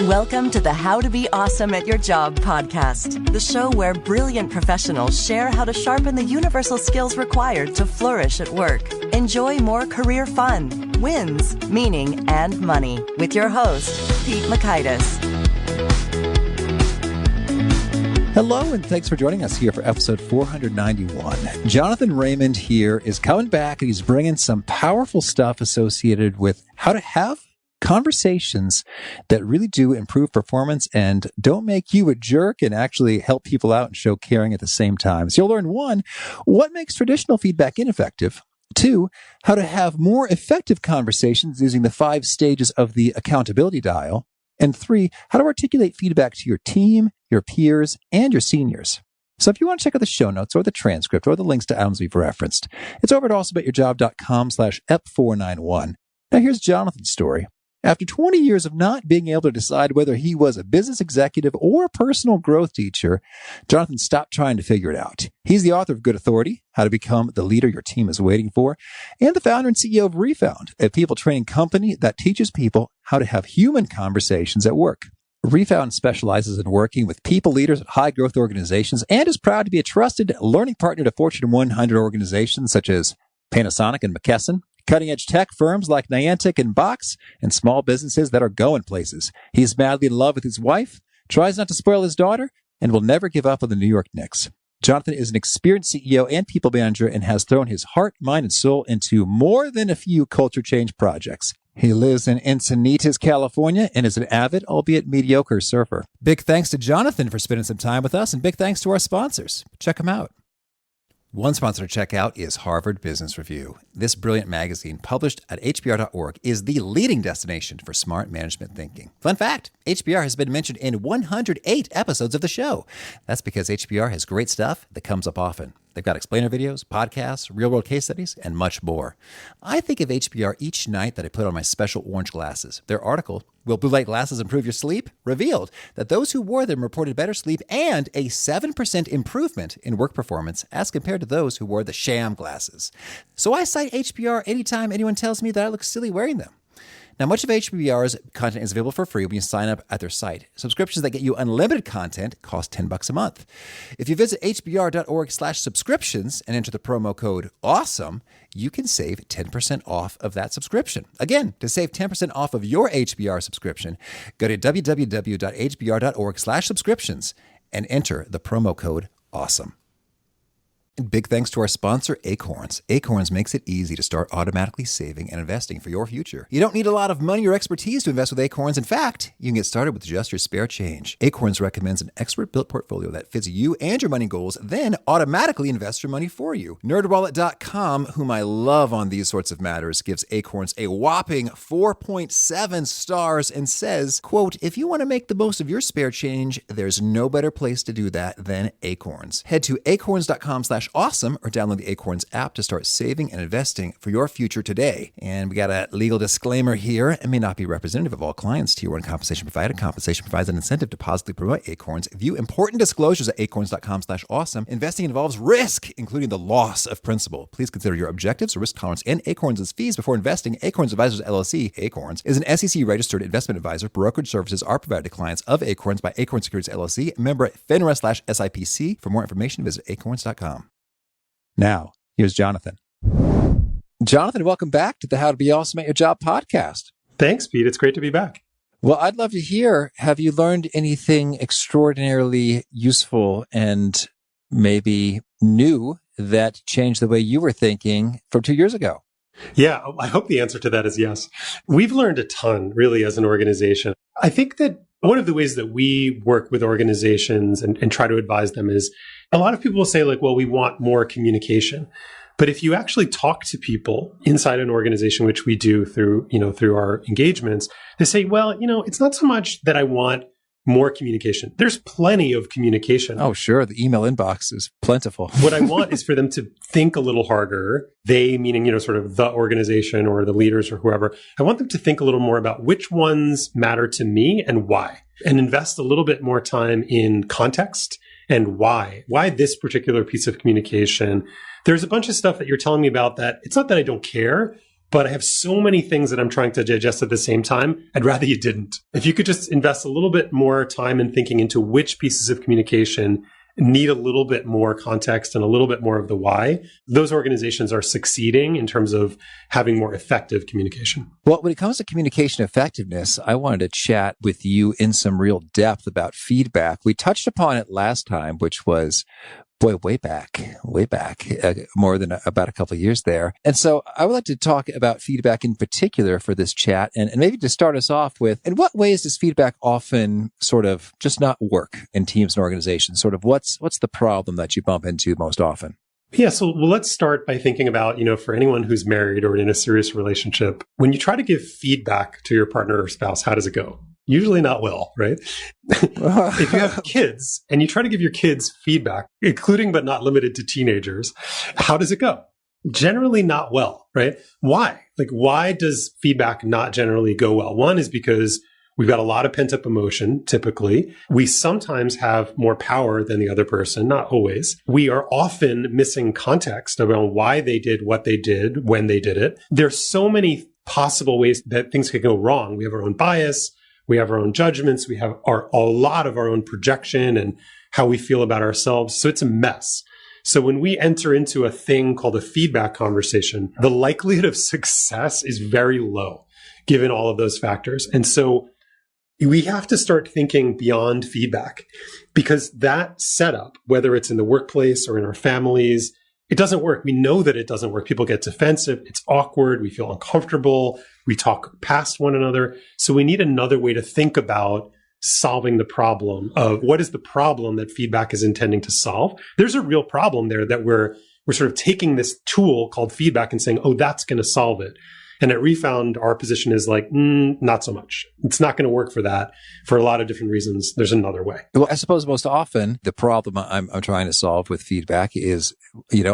Welcome to the How to Be Awesome at Your Job podcast, the show where brilliant professionals share how to sharpen the universal skills required to flourish at work. Enjoy more career fun, wins, meaning, and money with your host, Pete Mockaitis. Hello, and thanks for joining us here for episode 491. Jonathan Raymond here is coming back, and he's bringing some powerful stuff associated with how to have conversations that really do improve performance and don't make you a jerk and actually help people out and show caring at the same time. So you'll learn, 1, what makes traditional feedback ineffective. 2, how to have more effective conversations using the 5 stages of the accountability dial. And 3, how to articulate feedback to your team, your peers, and your seniors. So if you want to check out the show notes or the transcript or the links to items we've referenced, it's over at awesomeatyourjob.com/ep491. Now here's Jonathan's story. After 20 years of not being able to decide whether he was a business executive or a personal growth teacher, Jonathan stopped trying to figure it out. He's the author of Good Authority, How to Become the Leader Your Team is Waiting For, and the founder and CEO of Refound, a people training company that teaches people how to have human conversations at work. Refound specializes in working with people leaders at high growth organizations and is proud to be a trusted learning partner to Fortune 100 organizations such as Panasonic and McKesson, cutting-edge tech firms like Niantic and Box, and small businesses that are going places. He's madly in love with his wife, tries not to spoil his daughter, and will never give up on the New York Knicks. Jonathan is an experienced CEO and people manager and has thrown his heart, mind, and soul into more than a few culture change projects. He lives in Encinitas, California, and is an avid, albeit mediocre, surfer. Big thanks to Jonathan for spending some time with us, and big thanks to our sponsors. Check them out. One sponsor to check out is Harvard Business Review. This brilliant magazine, published at hbr.org, is the leading destination for smart management thinking. Fun fact, HBR has been mentioned in 108 episodes of the show. That's because HBR has great stuff that comes up often. They've got explainer videos, podcasts, real-world case studies, and much more. I think of HBR each night that I put on my special orange glasses. Their article, Will Blue Light Glasses Improve Your Sleep?, revealed that those who wore them reported better sleep and a 7% improvement in work performance as compared to those who wore the sham glasses. So I cite HBR anytime anyone tells me that I look silly wearing them. Now, much of HBR's content is available for free when you sign up at their site. Subscriptions that get you unlimited content cost $10 a month. If you visit hbr.org/subscriptions and enter the promo code AWESOME, you can save 10% off of that subscription. Again, to save 10% off of your HBR subscription, go to www.hbr.org/subscriptions and enter the promo code AWESOME. And big thanks to our sponsor, Acorns. Acorns makes it easy to start automatically saving and investing for your future. You don't need a lot of money or expertise to invest with Acorns. In fact, you can get started with just your spare change. Acorns recommends an expert-built portfolio that fits you and your money goals, then automatically invests your money for you. NerdWallet.com, whom I love on these sorts of matters, gives Acorns a whopping 4.7 stars and says, quote, if you want to make the most of your spare change, there's no better place to do that than Acorns. Head to acorns.com/awesome or download the Acorns app to start saving and investing for your future today. And we got a legal disclaimer here. It may not be representative of all clients. Tier 1 compensation provided. Compensation provides an incentive to positively promote Acorns. View important disclosures at acorns.com/awesome. Investing involves risk, including the loss of principal. Please consider your objectives, risk tolerance, and Acorns' fees before investing. Acorns Advisors LLC, Acorns, is an SEC-registered investment advisor. Brokerage services are provided to clients of Acorns by Acorns Securities LLC, member FINRA/SIPC. For more information, visit acorns.com. Now, here's Jonathan. Jonathan, welcome back to the How to Be Awesome at Your Job podcast. Thanks, Pete. It's great to be back. Well, I'd love to hear, have you learned anything extraordinarily useful and maybe new that changed the way you were thinking from 2 years ago? Yeah, I hope the answer to that is yes. We've learned a ton, really, as an organization. I think that one of the ways that we work with organizations and try to advise them is a lot of people will say, like, well, we want more communication. But if you actually talk to people inside an organization, which we do through our engagements, they say, well, it's not so much that I want more communication. There's plenty of communication. Oh, sure. The email inbox is plentiful. What I want is for them to think a little harder. They, meaning, sort of the organization or the leaders or whoever. I want them to think a little more about which ones matter to me and why, and invest a little bit more time in context and why this particular piece of communication. There's a bunch of stuff that you're telling me about that it's not that I don't care, but I have so many things that I'm trying to digest at the same time. I'd rather you didn't. If you could just invest a little bit more time in thinking into which pieces of communication need a little bit more context and a little bit more of the why, those organizations are succeeding in terms of having more effective communication. Well, when it comes to communication effectiveness, I wanted to chat with you in some real depth about feedback. We touched upon it last time, which was way back, more than about a couple of years there. And so I would like to talk about feedback in particular for this chat. And maybe to start us off with, in what ways does feedback often sort of just not work in teams and organizations? Sort of what's the problem that you bump into most often? Yeah. So let's start by thinking about, for anyone who's married or in a serious relationship, when you try to give feedback to your partner or spouse, how does it go? Usually not well, right? If you have kids and you try to give your kids feedback, including but not limited to teenagers, how does it go? Generally not well, right? Why? Why does feedback not generally go well? One is because we've got a lot of pent-up emotion, typically. We sometimes have more power than the other person, not always. We are often missing context around why they did what they did, when they did it. There's so many possible ways that things could go wrong. We have our own bias. We have our own judgments. We have a lot of our own projection and how we feel about ourselves. So it's a mess. So when we enter into a thing called a feedback conversation, the likelihood of success is very low, given all of those factors. And so we have to start thinking beyond feedback, because that setup, whether it's in the workplace or in our families, it doesn't work. We know that it doesn't work. People get defensive. It's awkward. We feel uncomfortable. We talk past one another. So we need another way to think about solving the problem of what is the problem that feedback is intending to solve. There's a real problem there that we're sort of taking this tool called feedback and saying, oh, that's going to solve it. And at Refound, our position is not so much. It's not going to work for that for a lot of different reasons. There's another way. Well, I suppose most often the problem I'm trying to solve with feedback is,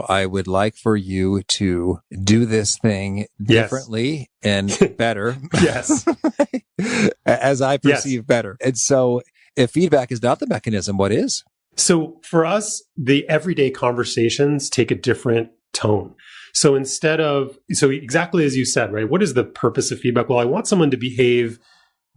I would like for you to do this thing differently and better. Yes. As I perceive better. And so if feedback is not the mechanism, what is? So for us, the everyday conversations take a different tone. So exactly as you said, right? What is the purpose of feedback? Well, I want someone to behave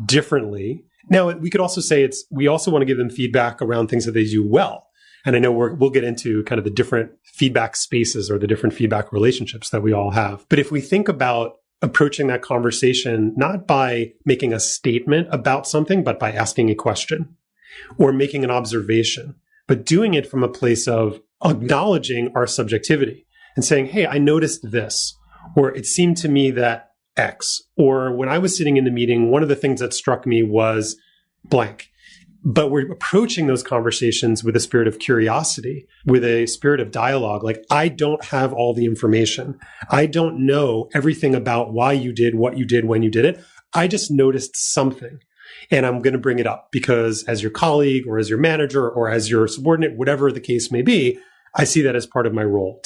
differently. Now, we could also say we also want to give them feedback around things that they do well. And I know we'll get into kind of the different feedback spaces or the different feedback relationships that we all have. But if we think about approaching that conversation, not by making a statement about something, but by asking a question or making an observation, but doing it from a place of acknowledging our subjectivity and saying, hey, I noticed this, or it seemed to me that X, or when I was sitting in the meeting, one of the things that struck me was blank. But we're approaching those conversations with a spirit of curiosity, with a spirit of dialogue. I don't have all the information. I don't know everything about why you did what you did when you did it. I just noticed something. And I'm going to bring it up because as your colleague or as your manager or as your subordinate, whatever the case may be, I see that as part of my role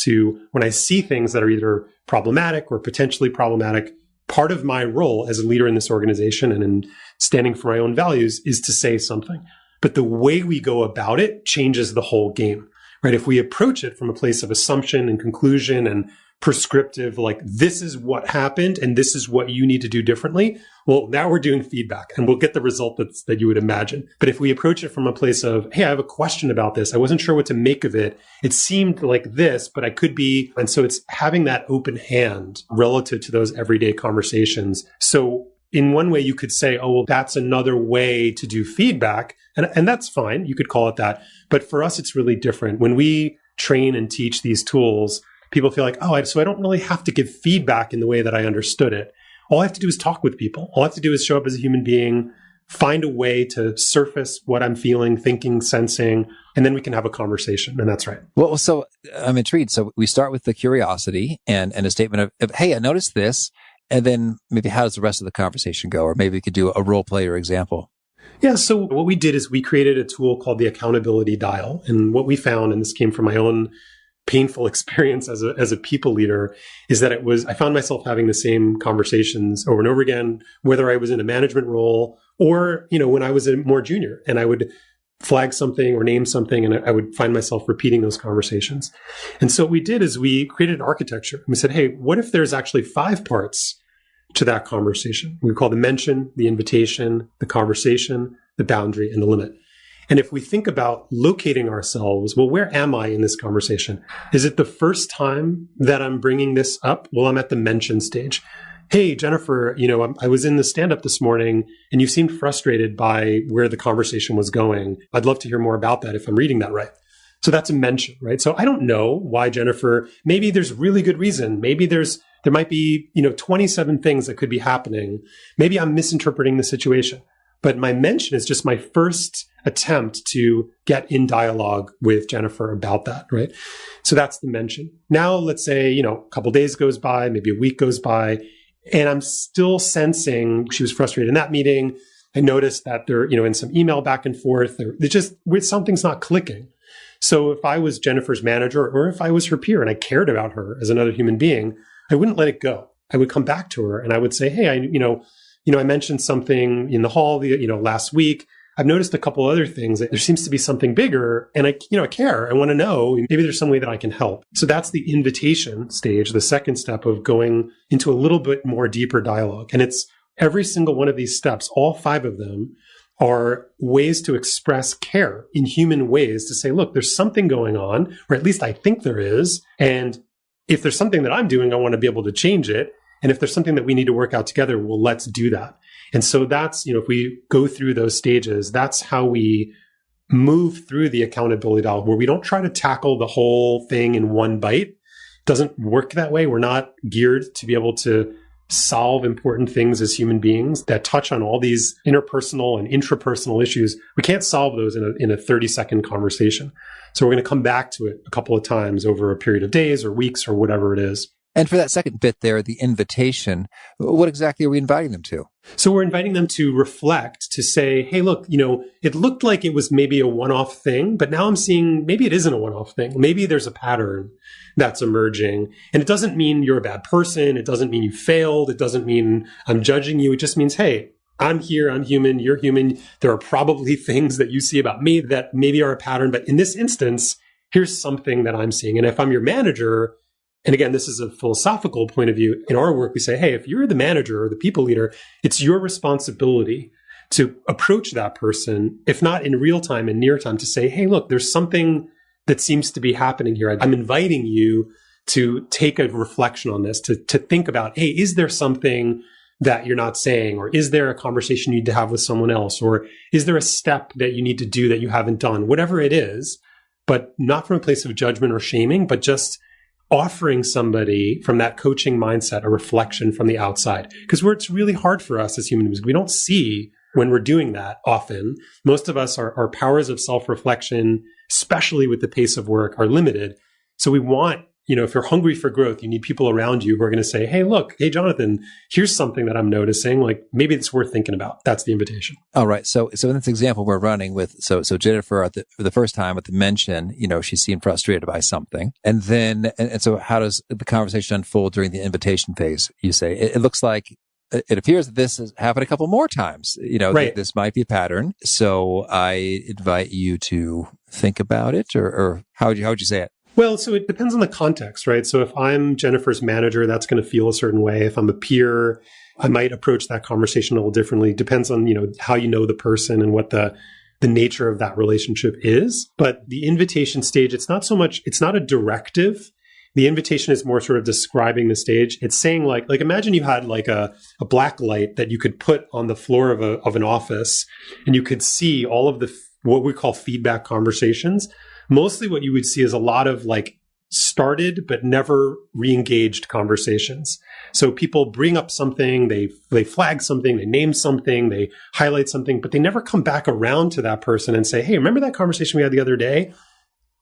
when I see things that are either problematic or potentially problematic, part of my role as a leader in this organization and in standing for my own values is to say something. But the way we go about it changes the whole game, right? If we approach it from a place of assumption and conclusion and prescriptive, this is what happened and this is what you need to do differently. Well, now we're doing feedback and we'll get the result that you would imagine. But if we approach it from a place of, hey, I have a question about this. I wasn't sure what to make of it. It seemed like this, but I could be. And so it's having that open hand relative to those everyday conversations. So in one way you could say, oh, well, that's another way to do feedback. And that's fine. You could call it that. But for us, it's really different. When we train and teach these tools, people feel so I don't really have to give feedback in the way that I understood it. All I have to do is talk with people. All I have to do is show up as a human being, find a way to surface what I'm feeling, thinking, sensing, and then we can have a conversation. And that's right. Well, so I'm intrigued. So we start with the curiosity and a statement of, hey, I noticed this. And then maybe how does the rest of the conversation go? Or maybe we could do a role play or example. Yeah. So what we did is we created a tool called the accountability dial. And what we found, and this came from my own painful experience as a people leader, is that I found myself having the same conversations over and over again, whether I was in a management role or, when I was a more junior, and I would flag something or name something, and I would find myself repeating those conversations. And so what we did is we created an architecture. We said, hey, what if there's actually 5 parts to that conversation? We call the mention, the invitation, the conversation, the boundary, and the limit. And if we think about locating ourselves, well, where am I in this conversation? Is it the first time that I'm bringing this up? Well, I'm at the mention stage. Hey, Jennifer, I was in the stand-up this morning and you seemed frustrated by where the conversation was going. I'd love to hear more about that if I'm reading that right. So that's a mention, right? So I don't know why Jennifer, maybe there's really good reason. Maybe there might be, 27 things that could be happening. Maybe I'm misinterpreting the situation. But my mention is just my first attempt to get in dialogue with Jennifer about that, right? So that's the mention. Now, let's say, a couple days goes by, maybe a week goes by, and I'm still sensing she was frustrated in that meeting. I noticed that there, in some email back and forth, something's not clicking. So if I was Jennifer's manager or if I was her peer and I cared about her as another human being, I wouldn't let it go. I would come back to her and I would say, hey, I mentioned something in the hall, last week. I've noticed a couple other things. There seems to be something bigger and I care. I want to know. Maybe there's some way that I can help. So that's the invitation stage, the second step of going into a little bit more deeper dialogue. And it's every single one of these steps, all 5 of them are ways to express care in human ways to say, look, there's something going on, or at least I think there is. And if there's something that I'm doing, I want to be able to change it. And if there's something that we need to work out together, well, let's do that. And so that's, if we go through those stages, that's how we move through the accountability dialogue, where we don't try to tackle the whole thing in one bite. It doesn't work that way. We're not geared to be able to solve important things as human beings that touch on all these interpersonal and intrapersonal issues. We can't solve those in a 30-second conversation. So we're going to come back to it a couple of times over a period of days or weeks or whatever it is. And for that second bit there, the invitation, what exactly are we inviting them to? So we're inviting them to reflect, to say, hey, look, it looked like it was maybe a one-off thing, but now I'm seeing maybe it isn't a one-off thing. Maybe there's a pattern that's emerging. And it doesn't mean you're a bad person. It doesn't mean you failed. It doesn't mean I'm judging you. It just means, hey, I'm here, I'm human, you're human. There are probably things that you see about me that maybe are a pattern. But in this instance, here's something that I'm seeing. And if I'm your manager, and again, this is a philosophical point of view. In our work, we say, hey, if you're the manager or the people leader, it's your responsibility to approach that person, if not in real time, in near time, to say, hey, look, there's something that seems to be happening here. I'm inviting you to take a reflection on this, to think about, hey, is there something that you're not saying? Or is there a conversation you need to have with someone else? Or is there a step that you need to do that you haven't done? Whatever it is, but not from a place of judgment or shaming, but just offering somebody from that coaching mindset a reflection from the outside. Because it's really hard for us as human beings. We don't see when we're doing that often. Most of us, our powers of self-reflection, especially with the pace of work, are limited. So we want, if you're hungry for growth, you need people around you who are going to say, hey, look, hey, Jonathan, here's something that I'm noticing. Like maybe it's worth thinking about. That's the invitation. All right. So in this example we're running with, so Jennifer for the first time at the mention, she seemed frustrated by something. And then, and so how does the conversation unfold during the invitation phase? You say, it looks like, it appears that this has happened a couple more times. Right. This might be a pattern. So I invite you to think about it, or how would you say it? Well, so it depends on the context, right? So if I'm Jennifer's manager, that's going to feel a certain way. If I'm a peer, I might approach that conversation a little differently. Depends on, how you know the person and what the nature of that relationship is. But the invitation stage, it's not a directive. The invitation is more sort of describing the stage. It's saying like imagine you had like a black light that you could put on the floor of an office and you could see all of the, what we call feedback conversations. Mostly what you would see is a lot of like started but never re-engaged conversations. So people bring up something, they flag something, they name something, they highlight something, but they never come back around to that person and say, hey, remember that conversation we had the other day?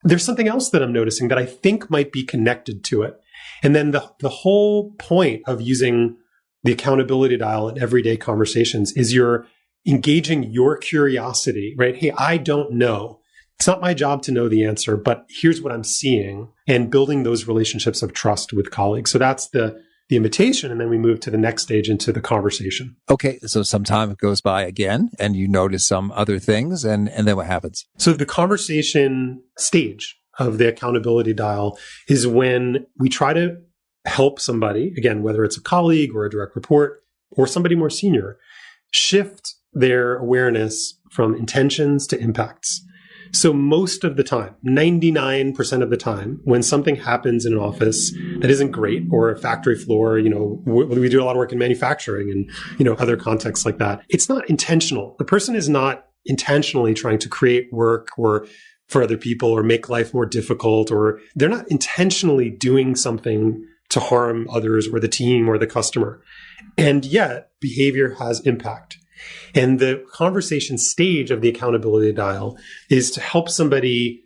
There's something else that I'm noticing that I think might be connected to it. And then the whole point of using the accountability dial in everyday conversations is you're engaging your curiosity, right? Hey, I don't know. It's not my job to know the answer, but here's what I'm seeing, and building those relationships of trust with colleagues. So that's the the invitation, and then we move to the next stage into the conversation. Okay, so some time goes by again, and you notice some other things, and then what happens? So the conversation stage of the accountability dial is when we try to help somebody, again, whether it's a colleague or a direct report or somebody more senior, shift their awareness from intentions to impacts. So most of the time, 99% of the time, when something happens in an office that isn't great, or a factory floor, we do a lot of work in manufacturing and, other contexts like that, it's not intentional. The person is not intentionally trying to create work or for other people or make life more difficult, or they're not intentionally doing something to harm others or the team or the customer. And yet behavior has impact. And the conversation stage of the accountability dial is to help somebody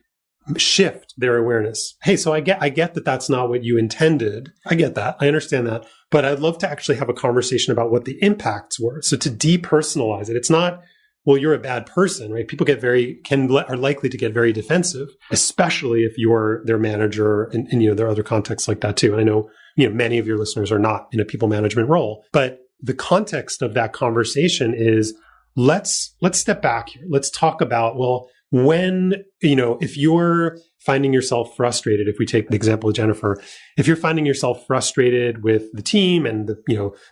shift their awareness. Hey, so I get that that's not what you intended. I get that. I understand that. But I'd love to actually have a conversation about what the impacts were. So to depersonalize it, it's not, well, you're a bad person, right? People are likely to get very defensive, especially if you're their manager, and there are other contexts like that too. And I know, many of your listeners are not in a people management role, but the context of that conversation is let's step back here. Let's talk about, well, when, if you're finding yourself frustrated, if we take the example of Jennifer, if you're finding yourself frustrated with the team and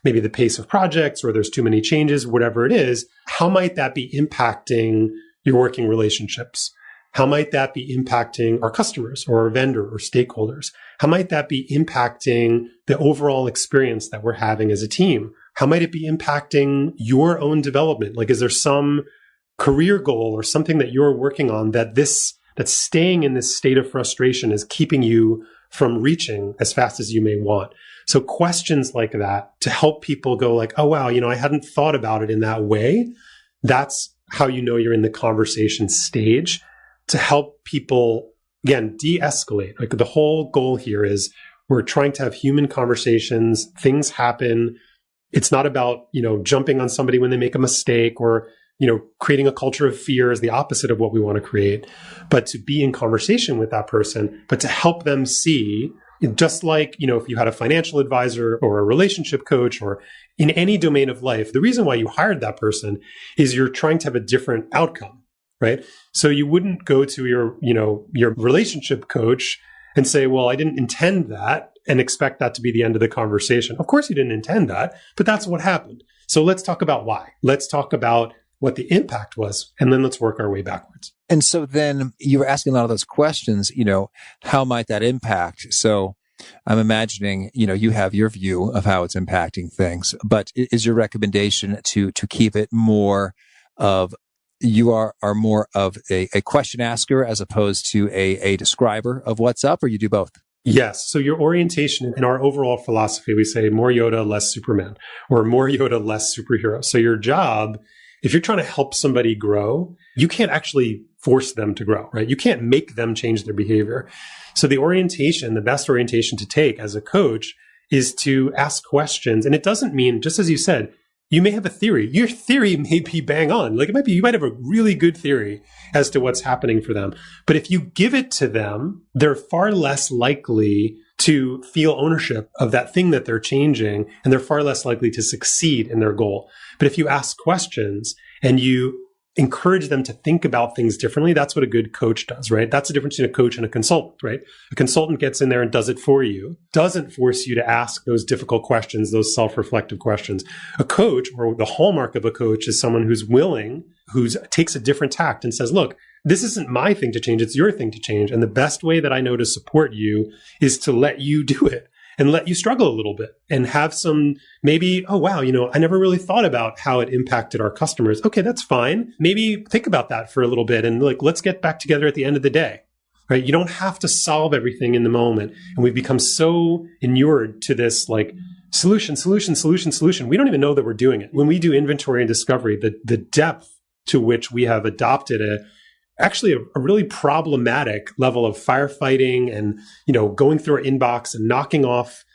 maybe the pace of projects, or there's too many changes, whatever it is, how might that be impacting your working relationships? How might that be impacting our customers or our vendor or stakeholders? How might that be impacting the overall experience that we're having as a team? How might it be impacting your own development? Like, is there some career goal or something that you're working on that's staying in this state of frustration is keeping you from reaching as fast as you may want? So questions like that to help people go like, oh, wow, I hadn't thought about it in that way. That's how you're in the conversation stage, to help people, again, de-escalate. Like, the whole goal here is we're trying to have human conversations. Things happen. It's not about, jumping on somebody when they make a mistake, or, creating a culture of fear is the opposite of what we want to create, but to be in conversation with that person, but to help them see, just like, if you had a financial advisor or a relationship coach or in any domain of life, the reason why you hired that person is you're trying to have a different outcome, right? So you wouldn't go to your relationship coach and say, well, I didn't intend that, and expect that to be the end of the conversation. Of course you didn't intend that, but that's what happened. So let's talk about why. Let's talk about what the impact was, and then let's work our way backwards. And so then you were asking a lot of those questions, how might that impact? So I'm imagining, you have your view of how it's impacting things, but is your recommendation to keep it more of, you are more of a question asker as opposed to a describer of what's up, or you do both? Yes. So your orientation in our overall philosophy, we say more Yoda, less Superman, or more Yoda, less superhero. So your job, if you're trying to help somebody grow, you can't actually force them to grow, right? You can't make them change their behavior. So the best orientation to take as a coach is to ask questions. And it doesn't mean, just as you said, you may have a theory. Your theory may be bang on. Like, you might have a really good theory as to what's happening for them. But if you give it to them, they're far less likely to feel ownership of that thing that they're changing, and they're far less likely to succeed in their goal. But if you ask questions and you encourage them to think about things differently, that's what a good coach does, right? That's the difference between a coach and a consultant, right? A consultant gets in there and does it for you, doesn't force you to ask those difficult questions, those self-reflective questions. A coach, or the hallmark of a coach, is someone who's willing, who takes a different tact and says, look, this isn't my thing to change, it's your thing to change. And the best way that I know to support you is to let you do it and let you struggle a little bit and have some, maybe, oh, wow, I never really thought about how it impacted our customers. Okay, that's fine. Maybe think about that for a little bit and let's get back together at the end of the day, right? You don't have to solve everything in the moment. And we've become so inured to this solution. We don't even know that we're doing it. When we do inventory and discovery, the depth to which we have adopted actually a really problematic level of firefighting and, going through our inbox and knocking off,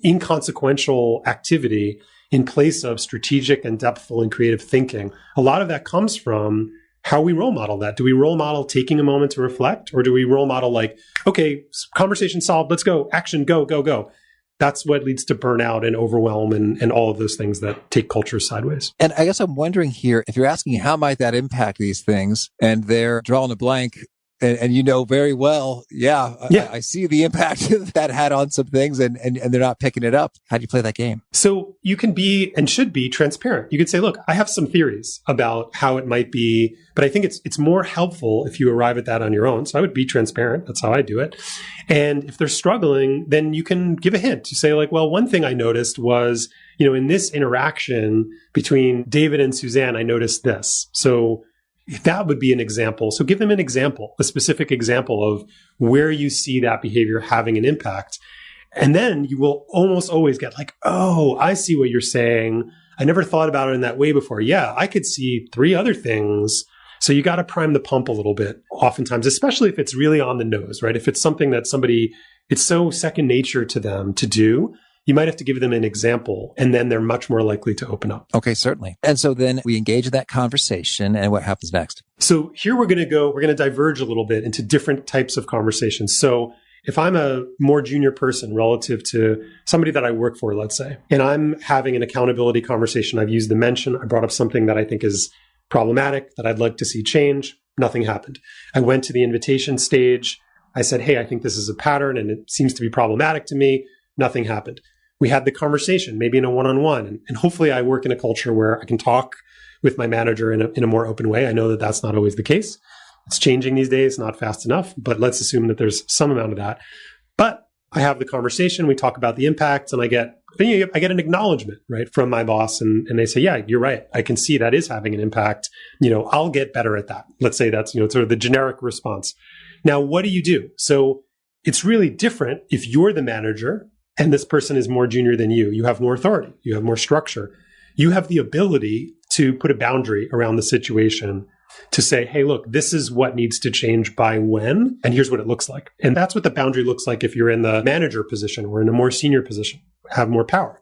inconsequential activity in place of strategic and depthful and creative thinking. A lot of that comes from how we role model that. Do we role model taking a moment to reflect, or do we role model okay, conversation solved, let's go, action, go, go, go? That's what leads to burnout and overwhelm and all of those things that take culture sideways. And I guess I'm wondering here, if you're asking how might that impact these things, and they're drawing a blank, and you know very well, I see the impact that had on some things, and they're not picking it up. How do you play that game? So you can be and should be transparent. You could say, look, I have some theories about how it might be, but I think it's more helpful if you arrive at that on your own. So I would be transparent. That's how I do it. And if they're struggling, then you can give a hint. You say like, well, one thing I noticed was, in this interaction between David and Suzanne, I noticed this. So that would be an example. So give them an example, a specific example of where you see that behavior having an impact. And then you will almost always get like, oh, I see what you're saying. I never thought about it in that way before. Yeah, I could see 3 other things. So you got to prime the pump a little bit oftentimes, especially if it's really on the nose, right? If it's something that it's so second nature to them to do, you might have to give them an example, and then they're much more likely to open up. Okay, certainly. And so then we engage in that conversation, and what happens next? So here we're going to diverge a little bit into different types of conversations. So if I'm a more junior person relative to somebody that I work for, let's say, and I'm having an accountability conversation, I've used the mention, I brought up something that I think is problematic, that I'd like to see change. Nothing happened. I went to the invitation stage. I said, hey, I think this is a pattern and it seems to be problematic to me. Nothing happened. We had the conversation, maybe in a one-on-one. And hopefully I work in a culture where I can talk with my manager in a more open way. I know that that's not always the case. It's changing these days, not fast enough, but let's assume that there's some amount of that. But I have the conversation, we talk about the impacts, and I get an acknowledgement, right, from my boss. And they say, yeah, you're right. I can see that is having an impact. I'll get better at that. Let's say that's, sort of the generic response. Now, what do you do? So it's really different if you're the manager and this person is more junior than you. You have more authority. You have more structure. You have the ability to put a boundary around the situation to say, hey, look, this is what needs to change by when, and here's what it looks like. And that's what the boundary looks like if you're in the manager position or in a more senior position, have more power.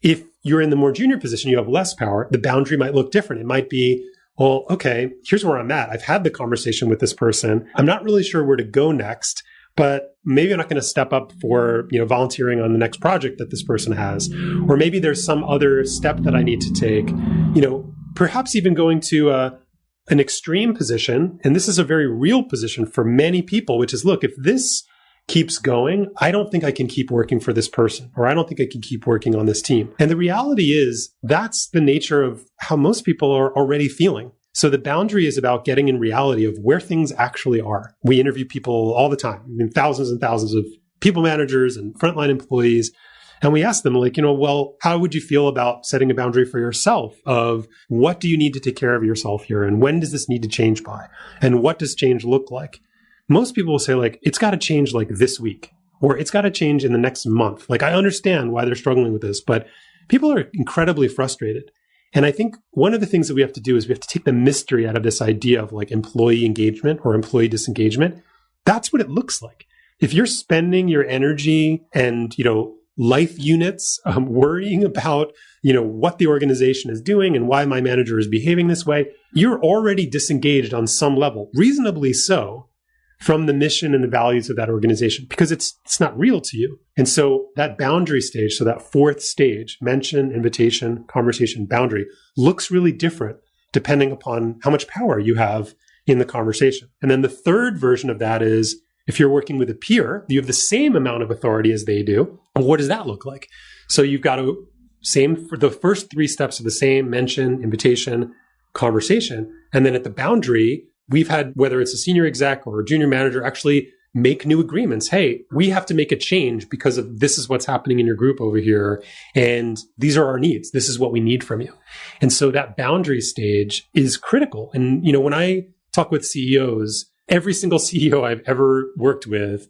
If you're in the more junior position, you have less power, the boundary might look different. It might be, well, okay, here's where I'm at. I've had the conversation with this person. I'm not really sure where to go next, but maybe I'm not going to step up for, volunteering on the next project that this person has. Or maybe there's some other step that I need to take, perhaps even going to an extreme position. And this is a very real position for many people, which is, look, if this keeps going, I don't think I can keep working for this person, or I don't think I can keep working on this team. And the reality is that's the nature of how most people are already feeling. So the boundary is about getting in reality of where things actually are. We interview people all the time, thousands and thousands of people managers and frontline employees. And we ask them well, how would you feel about setting a boundary for yourself of what do you need to take care of yourself here? And when does this need to change by? And what does change look like? Most people will say it's got to change this week, or it's got to change in the next month. I understand why they're struggling with this, but people are incredibly frustrated. And I think one of the things that we have to do is we have to take the mystery out of this idea of employee engagement or employee disengagement. That's what it looks like. If you're spending your energy and, life units worrying about, what the organization is doing and why my manager is behaving this way, you're already disengaged on some level, reasonably so, from the mission and the values of that organization, because it's not real to you. And so that boundary stage, so that fourth stage, mention, invitation, conversation, boundary, looks really different depending upon how much power you have in the conversation. And then the third version of that is, if you're working with a peer, you have the same amount of authority as they do. What does that look like? So you've got to, same for the first 3 steps of the same, mention, invitation, conversation. And then at the boundary, we've had, whether it's a senior exec or a junior manager, actually make new agreements. Hey, we have to make a change because of this is what's happening in your group over here. And these are our needs. This is what we need from you. And so that boundary stage is critical. And, when I talk with CEOs, every single CEO I've ever worked with,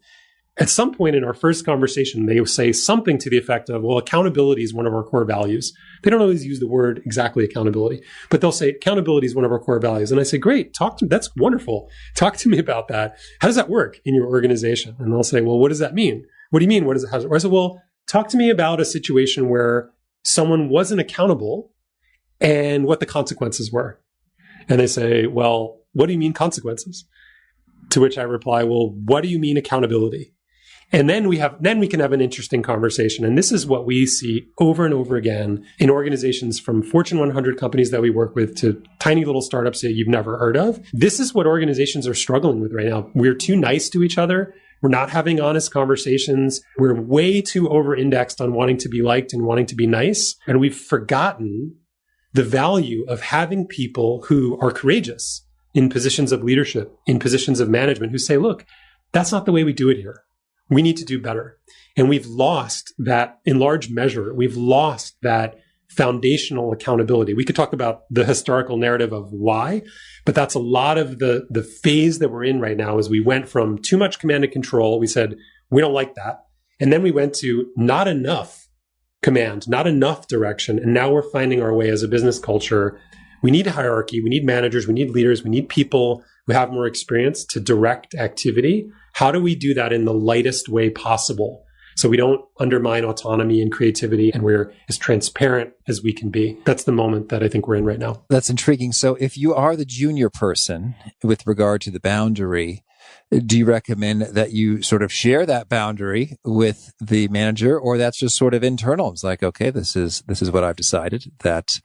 at some point in our first conversation, they will say something to the effect of, well, accountability is one of our core values. They don't always use the word exactly accountability, but they'll say accountability is one of our core values. And I say, great, talk to me. That's wonderful. Talk to me about that. How does that work in your organization? And they'll say, well, what does that mean? What do you mean? How does it? I said, well, talk to me about a situation where someone wasn't accountable and what the consequences were. And they say, well, what do you mean consequences? To which I reply, well, what do you mean accountability? And then we can have an interesting conversation. And this is what we see over and over again in organizations from Fortune 100 companies that we work with to tiny little startups that you've never heard of. This is what organizations are struggling with right now. We're too nice to each other. We're not having honest conversations. We're way too over-indexed on wanting to be liked and wanting to be nice. And we've forgotten the value of having people who are courageous in positions of leadership, in positions of management, who say, look, that's not the way we do it here. We need to do better. And we've lost that in large measure. We've lost that foundational accountability. We could talk about the historical narrative of why, but that's a lot of the phase that we're in right now. As we went from too much command and control. We said, we don't like that. And then we went to not enough command, not enough direction. And now we're finding our way as a business culture. We need a hierarchy. We need managers. We need leaders. We need people who have more experience to direct activity. How do we do that in the lightest way possible so we don't undermine autonomy and creativity and we're as transparent as we can be? That's the moment that I think we're in right now. That's intriguing. So if you are the junior person with regard to the boundary, do you recommend that you sort of share that boundary with the manager, or that's just sort of internal? It's like, okay, this is what I've decided, that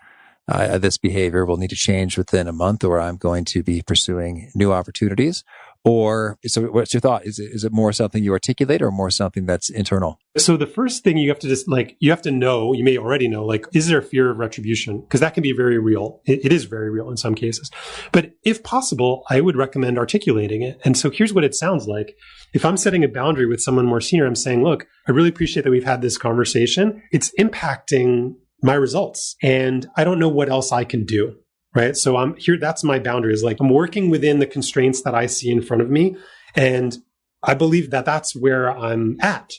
this behavior will need to change within a month, or I'm going to be pursuing new opportunities? Or so what's your thought? Is it more something you articulate or more something that's internal? So the first thing you have to you have to know, you may already know, is there a fear of retribution? Because that can be very real. It is very real in some cases. But if possible, I would recommend articulating it. And so here's what it sounds like. If I'm setting a boundary with someone more senior, I'm saying, look, I really appreciate that we've had this conversation. It's impacting my results. And I don't know what else I can do. Right. So I'm here. That's my boundary, is I'm working within the constraints that I see in front of me. And I believe that that's where I'm at.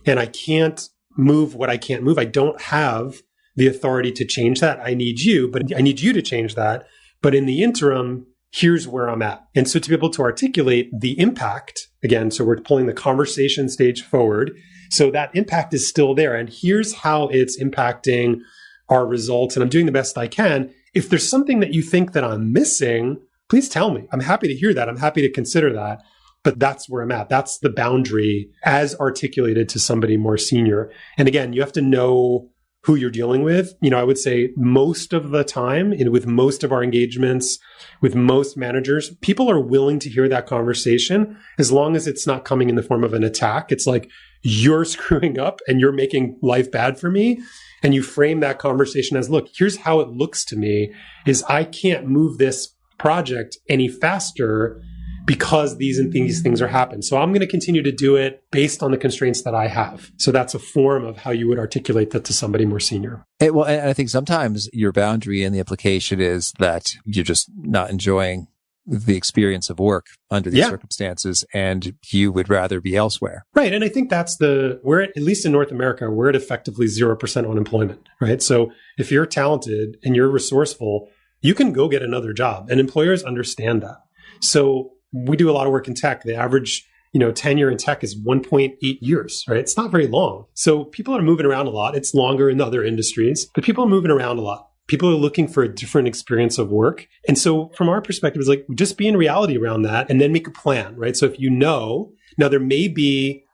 And I can't move what I can't move. I don't have the authority to change that. I need you, but I need you to change that. But in the interim, here's where I'm at. And so to be able to articulate the impact again, so we're pulling the conversation stage forward. So that impact is still there. And here's how it's impacting our results. And I'm doing the best I can. If there's something that you think that I'm missing, please tell me. I'm happy to hear that. I'm happy to consider that. But that's where I'm at. That's the boundary as articulated to somebody more senior. And again, you have to know who you're dealing with. I would say most of the time, with most of our engagements, with most managers, people are willing to hear that conversation as long as it's not coming in the form of an attack. It's like, you're screwing up and you're making life bad for me. And you frame that conversation as, look, here's how it looks to me, is I can't move this project any faster because these things are happening. So I'm going to continue to do it based on the constraints that I have. So that's a form of how you would articulate that to somebody more senior. And I think sometimes your boundary and the implication is that you're just not enjoying the experience of work under these circumstances, and you would rather be elsewhere. Right. And I think that's we're at least in North America, we're at effectively 0% unemployment, right? So if you're talented and you're resourceful, you can go get another job, and employers understand that. So we do a lot of work in tech. The average, tenure in tech is 1.8 years, right? It's not very long. So people are moving around a lot. It's longer in other industries, but people are moving around a lot. People are looking for a different experience of work. And so from our perspective, it's just be in reality around that and then make a plan, right? So if now there may be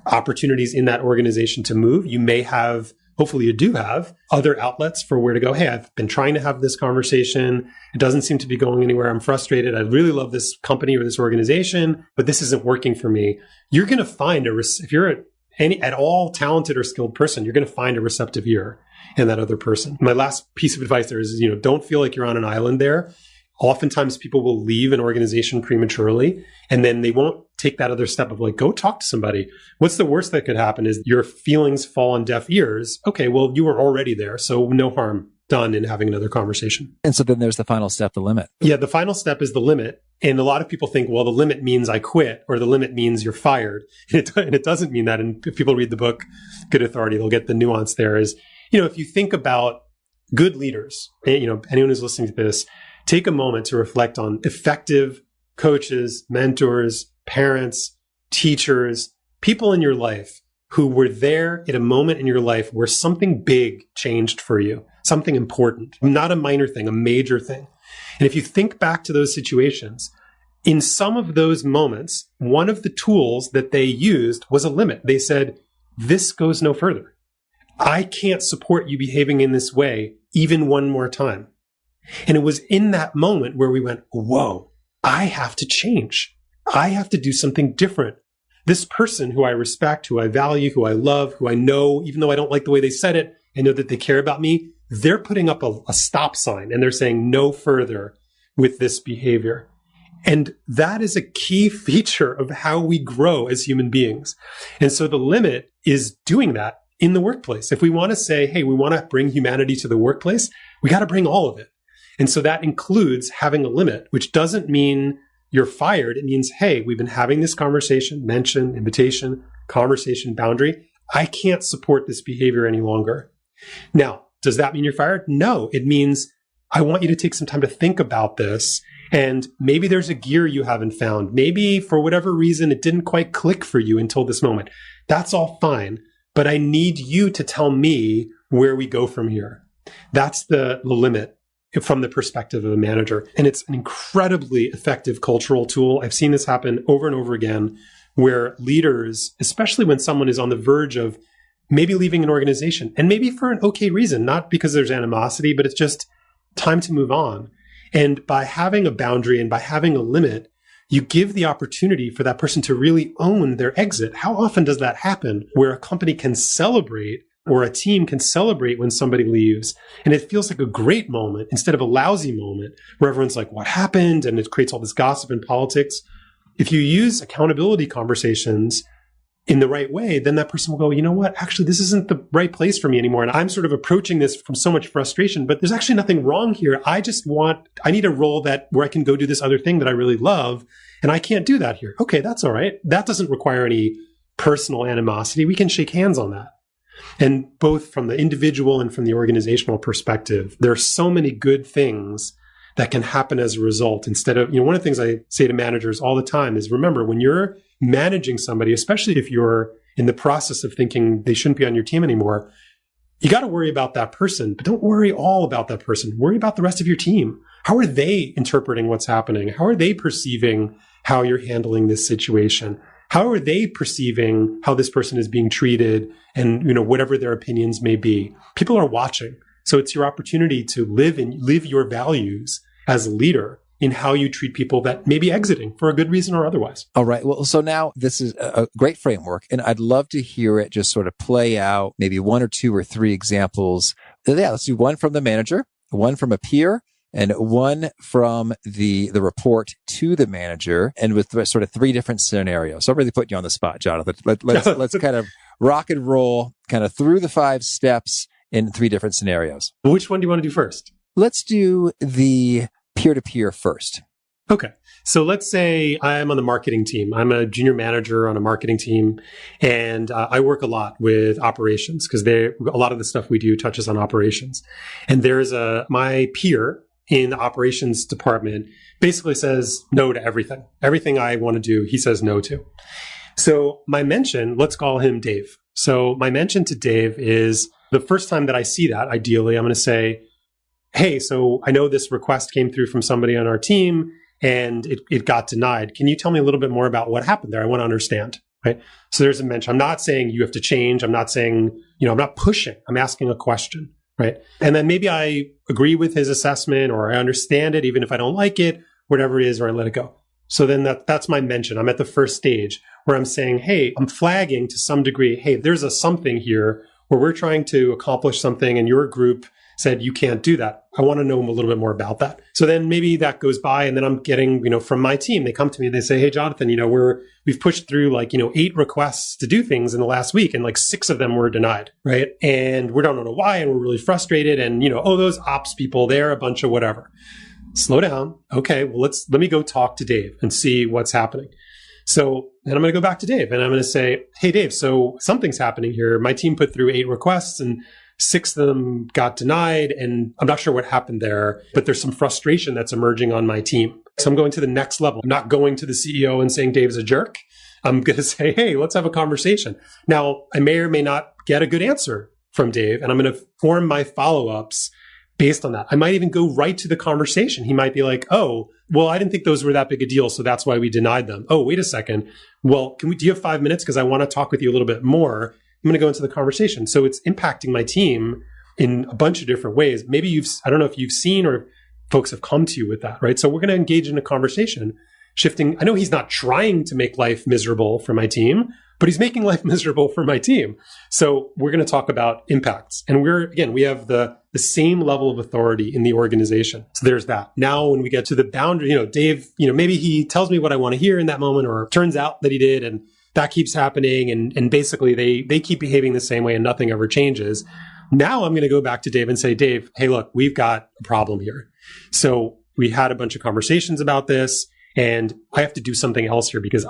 opportunities in that organization to move. You may have, hopefully you do have, other outlets for where to go. Hey, I've been trying to have this conversation. It doesn't seem to be going anywhere. I'm frustrated. I really love this company or this organization, but this isn't working for me. You're going to find if you're at all talented or skilled person, you're going to find a receptive ear in that other person. My last piece of advice there is, don't feel like you're on an island there. Oftentimes people will leave an organization prematurely, and then they won't take that other step of go talk to somebody. What's the worst that could happen is your feelings fall on deaf ears. Okay, well, you were already there, so no harm done in having another conversation. And so then there's the final step, the limit. Yeah, the final step is the limit. And a lot of people think, well, the limit means I quit, or the limit means you're fired. And it doesn't mean that. And if people read the book, Good Authority, they'll get the nuance there is, if you think about good leaders, anyone who's listening to this, take a moment to reflect on effective coaches, mentors, parents, teachers, people in your life who were there at a moment in your life where something big changed for you, something important, not a minor thing, a major thing. And if you think back to those situations, In some of those moments, one of the tools that they used was a limit. They said, this goes no further. I can't support you behaving in this way even one more time. And it was in that moment where we went, whoa, I have to change. I have to do something different. This person who I respect, who I value, who I love, who I know, even though I don't like the way they said it, I know that they care about me. They're putting up a stop sign and they're saying no further with this behavior. And that is a key feature of how we grow as human beings. And so the limit is doing that in the workplace. If we want to say, hey, we want to bring humanity to the workplace, we got to bring all of it. And so that includes having a limit, which doesn't mean you're fired. It means, hey, we've been having this conversation, mention, invitation, conversation, boundary. I can't support this behavior any longer. Now, does that mean you're fired? No, it means I want you to take some time to think about this. And maybe there's a gear you haven't found. Maybe for whatever reason, it didn't quite click for you until this moment. That's all fine. But I need you to tell me where we go from here. That's the limit from the perspective of a manager. And it's an incredibly effective cultural tool. I've seen this happen over and over again where leaders, especially when someone is on the verge of maybe leaving an organization, and maybe for an okay reason, not because there's animosity, but it's just time to move on. And by having a boundary and by having a limit, you give the opportunity for that person to really own their exit. How often does that happen where a company can celebrate or a team can celebrate when somebody leaves? And it feels like a great moment instead of a lousy moment where everyone's like, what happened? And it creates all this gossip and politics. If you use accountability conversations in the right way, then that person will go, you know what? Actually, this isn't the right place for me anymore. And I'm sort of approaching this from so much frustration, but there's actually nothing wrong here. I need a role where I can go do this other thing that I really love. And I can't do that here. Okay, that's all right. That doesn't require any personal animosity. We can shake hands on that. And both from the individual and from the organizational perspective, there are so many good things that can happen as a result. Instead of, one of the things I say to managers all the time is, remember, when you're managing somebody, especially if you're in the process of thinking they shouldn't be on your team anymore, you got to worry about that person, but don't worry all about that person. Worry about the rest of your team. How are they interpreting what's happening? How are they perceiving how you're handling this situation? How are they perceiving how this person is being treated and, whatever their opinions may be? People are watching. So it's your opportunity to live your values as a leader in how you treat people that may be exiting for a good reason or otherwise. All right. Well, so now this is a great framework, and I'd love to hear it just sort of play out, maybe one or two or three examples. Yeah, let's do one from the manager, one from a peer, and one from the report to the manager, and with sort of three different scenarios. So I'm really putting you on the spot, Jonathan. Let's kind of rock and roll kind of through the 5 steps in 3 different scenarios. Which one do you want to do first? Let's do the peer-to-peer first. Okay. So let's say I'm on the marketing team. I'm a junior manager on a marketing team, and I work a lot with operations because a lot of the stuff we do touches on operations. And there's my peer in the operations department basically says no to everything. Everything I want to do, he says no to. So my mention, let's call him Dave. So my mention to Dave is the first time that I see that, ideally, I'm going to say, hey, so I know this request came through from somebody on our team and it got denied. Can you tell me a little bit more about what happened there? I want to understand, right? So there's a mention. I'm not saying you have to change. I'm not saying, I'm not pushing. I'm asking a question, right? And then maybe I agree with his assessment or I understand it, even if I don't like it, whatever it is, or I let it go. So then that's my mention. I'm at the first stage where I'm saying, hey, I'm flagging to some degree, hey, there's a something here where we're trying to accomplish something and your group said you can't do that. I want to know a little bit more about that. So then maybe that goes by and then I'm getting, from my team, they come to me and they say, hey, Jonathan, we've pushed through 8 requests to do things in the last week and 6 of them were denied, right? And we don't know why and we're really frustrated and, those ops people, they're a bunch of whatever. Slow down. Okay, well, let me go talk to Dave and see what's happening. So then I'm going to go back to Dave and I'm going to say, hey, Dave, so something's happening here. My team put through 8 requests and 6 of them got denied. And I'm not sure what happened there, but there's some frustration that's emerging on my team. So I'm going to the next level. I'm not going to the CEO and saying Dave's a jerk. I'm going to say, hey, let's have a conversation. Now, I may or may not get a good answer from Dave, and I'm going to form my follow-ups based on that. I might even go right to the conversation. He might be like, oh, well, I didn't think those were that big a deal, so that's why we denied them. Oh, wait a second. Well, do you have 5 minutes? Because I want to talk with you a little bit more. I'm going to go into the conversation. So it's impacting my team in a bunch of different ways. Maybe I don't know if you've seen or folks have come to you with that, right? So we're going to engage in a conversation, shifting. I know he's not trying to make life miserable for my team, but he's making life miserable for my team. So we're going to talk about impacts. And we have the same level of authority in the organization. So there's that. Now, when we get to the boundary, Dave, maybe he tells me what I want to hear in that moment, or it turns out that he did. And that keeps happening. And basically they keep behaving the same way and nothing ever changes. Now I'm going to go back to Dave and say, Dave, hey, look, we've got a problem here. So we had a bunch of conversations about this, and I have to do something else here because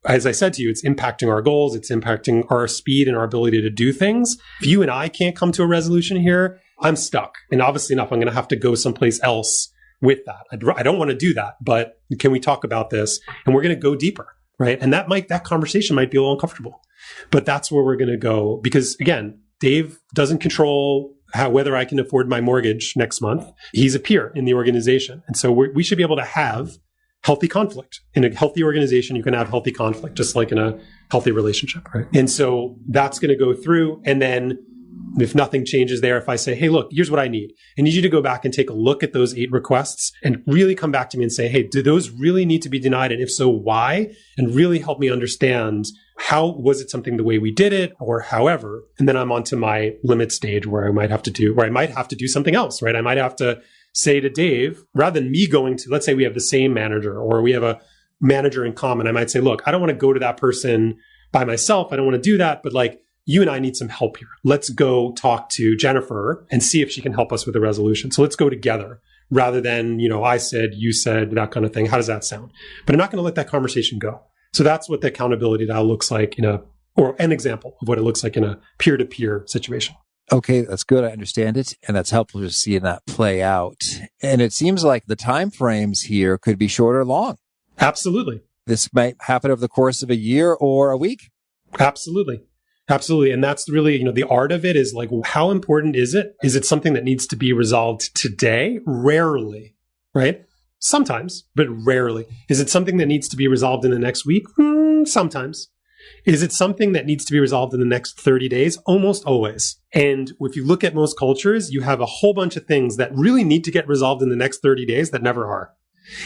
as I said to you, it's impacting our goals. It's impacting our speed and our ability to do things. If you and I can't come to a resolution here, I'm stuck. And obviously enough, I'm going to have to go someplace else with that. I don't want to do that, but can we talk about this? And we're going to go deeper, right? And that conversation might be a little uncomfortable, but that's where we're going to go. Because again, Dave doesn't control whether I can afford my mortgage next month. He's a peer in the organization. And so we should be able to have healthy conflict. In a healthy organization, you can have healthy conflict, just like in a healthy relationship, right? And so that's going to go through. And then if nothing changes there, if I say, hey, look, here's what I need you to go back and take a look at those 8 requests and really come back to me and say, hey, do those really need to be denied? And if so, why? And really help me understand, how was it something the way we did it, or however? And then I'm on to my limit stage where I might have to do something else, right? I might have to say to Dave, rather than me going to, let's say we have the same manager or we have a manager in common, I might say, look, I don't want to go to that person by myself. I don't want to do that, but you and I need some help here. Let's go talk to Jennifer and see if she can help us with a resolution. So let's go together rather than, I said, you said, that kind of thing. How does that sound? But I'm not going to let that conversation go. So that's what the accountability dial looks like or an example of what it looks like in a peer-to-peer situation. Okay, that's good. I understand it. And that's helpful to see that play out. And it seems like the time frames here could be short or long. Absolutely. This might happen over the course of a year or a week. Absolutely. Absolutely. And that's really, the art of it is how important is it? Is it something that needs to be resolved today? Rarely, right? Sometimes, but rarely. Is it something that needs to be resolved in the next week? Sometimes. Is it something that needs to be resolved in the next 30 days? Almost always. And if you look at most cultures, you have a whole bunch of things that really need to get resolved in the next 30 days that never are.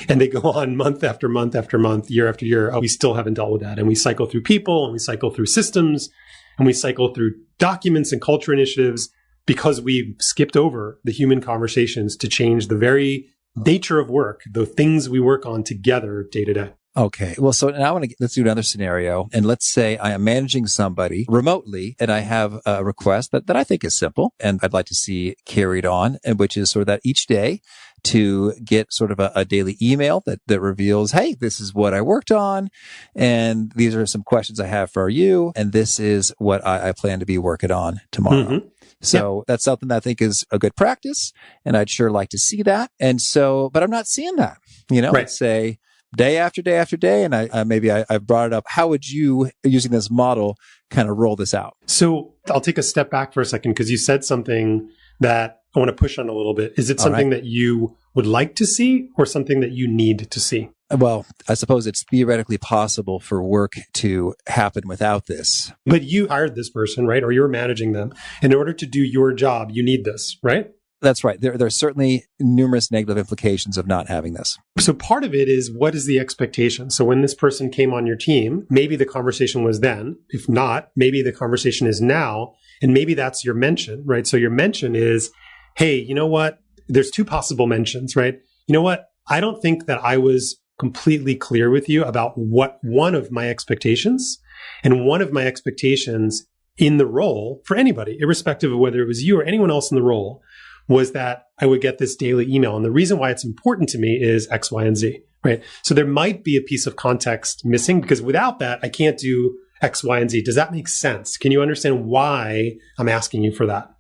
And they go on month after month after month, year after year. We still haven't dealt with that. And we cycle through people, and we cycle through systems, and we cycle through documents and culture initiatives because we've skipped over the human conversations to change the very nature of work, the things we work on together day to day. Okay. Well, so now let's do another scenario. And let's say I am managing somebody remotely and I have a request that I think is simple and I'd like to see carried on, and which is sort of that each day to get sort of a daily email that reveals, hey, this is what I worked on. And these are some questions I have for you. And this is what I plan to be working on tomorrow. Mm-hmm. So that's something that I think is a good practice. And I'd sure like to see that. And so, but I'm not seeing that, right. Let's say, day after day after day, and I brought it up. How would you, using this model, kind of roll this out? So I'll take a step back for a second because you said something that I want to push on a little bit. Is it something that you would like to see or something that you need to see? Well, I suppose it's theoretically possible for work to happen without this. But you hired this person, right? Or you're managing them. In order to do your job, you need this, right? That's right. There are certainly numerous negative implications of not having this. So part of it is, what is the expectation? So when this person came on your team, maybe the conversation was then. If not, maybe the conversation is now. And maybe that's your mention, right? So your mention is, hey, you know what? There's 2 possible mentions, right? You know what? I don't think that I was completely clear with you about what one of my expectations, and one of my expectations in the role for anybody, irrespective of whether it was you or anyone else in the role, was that I would get this daily email. And the reason why it's important to me is X, Y, and Z, right? So there might be a piece of context missing because without that, I can't do X, Y, and Z. Does that make sense? Can you understand why I'm asking you for that,